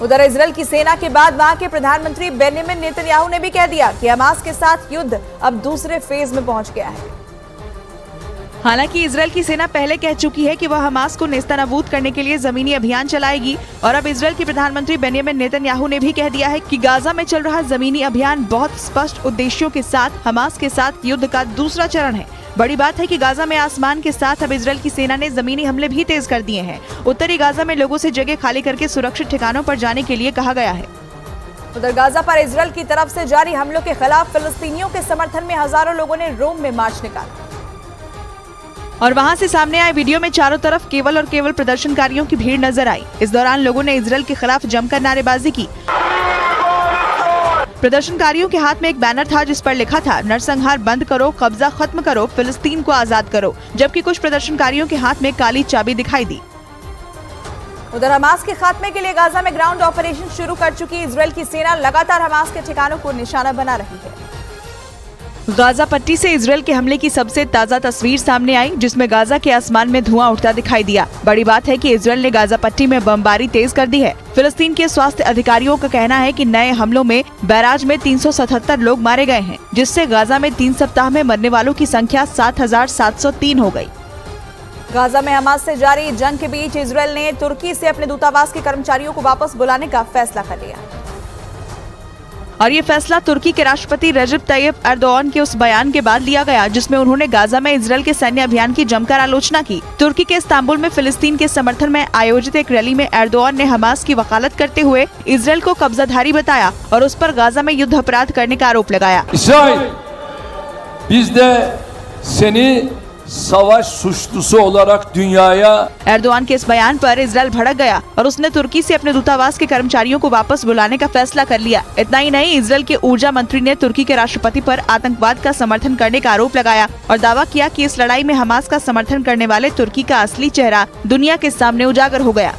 उधर इजरायल की सेना के बाद वहां के प्रधानमंत्री बेंजामिन नेतन्याहू ने भी कह दिया कि हमास के साथ युद्ध अब दूसरे फेज में पहुंच गया है। हालांकि इजरायल की सेना पहले कह चुकी है कि वह हमास को नेस्तनाबूद करने के लिए जमीनी अभियान चलाएगी और अब इजरायल के प्रधानमंत्री बेंजामिन नेतन्याहू ने भी कह दिया है कि गाजा में चल रहा जमीनी अभियान बहुत स्पष्ट उद्देश्यों के साथ हमास के साथ युद्ध का दूसरा चरण है। बड़ी बात है कि गाजा में आसमान के साथ अब इजरायल की सेना ने जमीनी हमले भी तेज कर दिए हैं। उत्तरी गाजा में लोगों से जगह खाली करके सुरक्षित ठिकानों पर जाने के लिए कहा गया है। उधर गाजा पर इजरायल की तरफ से जारी हमलों के खिलाफ फिलिस्तीनियों के समर्थन में हजारों लोगों ने रोम में मार्च निकाला और वहां से सामने आए वीडियो में चारों तरफ केवल और केवल प्रदर्शनकारियों की भीड़ नजर आई। इस दौरान लोगों ने इजरायल के खिलाफ जमकर नारेबाजी की। प्रदर्शनकारियों के हाथ में एक बैनर था जिस पर लिखा था नरसंहार बंद करो, कब्जा खत्म करो, फिलिस्तीन को आजाद करो, जबकि कुछ प्रदर्शनकारियों के हाथ में काली चाबी दिखाई दी। उधर हमास के खात्मे के लिए गाजा में ग्राउंड ऑपरेशन शुरू कर चुकी इजरायल की सेना लगातार हमास के ठिकानों को निशाना बना रही है। गाजा पट्टी से इजरायल के हमले की सबसे ताजा तस्वीर सामने आई, जिसमें गाजा के आसमान में धुआं उठता दिखाई दिया। बड़ी बात है कि इजरायल ने गाजा पट्टी में बमबारी तेज कर दी है। फिलिस्तीन के स्वास्थ्य अधिकारियों का कहना है कि नए हमलों में बैराज में 377 लोग मारे गए हैं, जिससे गाजा में 3 सप्ताह में मरने वालों की संख्या 7,703 हो गई। गाजा में हमास से जारी जंग के बीच इजरायल ने तुर्की से अपने दूतावास के कर्मचारियों को वापस बुलाने का फैसला कर लिया और ये फैसला तुर्की के राष्ट्रपति रजब तैयब एर्दोआन के उस बयान के बाद लिया गया जिसमें उन्होंने गाजा में इजरायल के सैन्य अभियान की जमकर आलोचना की। तुर्की के इस्तांबुल में फिलिस्तीन के समर्थन में आयोजित एक रैली में एर्दोआन ने हमास की वकालत करते हुए इजरायल को कब्जाधारी बताया और उस पर गाजा में युद्ध अपराध करने का आरोप लगाया। savaş suçlusu olarak dünyaya Erdogan के इस बयान पर इजरायल भड़क गया और उसने तुर्की से अपने दूतावास के कर्मचारियों को वापस बुलाने का फैसला कर लिया। इतना ही नहीं, इजरायल के ऊर्जा मंत्री ने तुर्की के राष्ट्रपति पर आतंकवाद का समर्थन करने का आरोप लगाया और दावा किया कि इस लड़ाई में हमास का समर्थन करने वाले तुर्की का असली चेहरा दुनिया के सामने उजागर हो गया।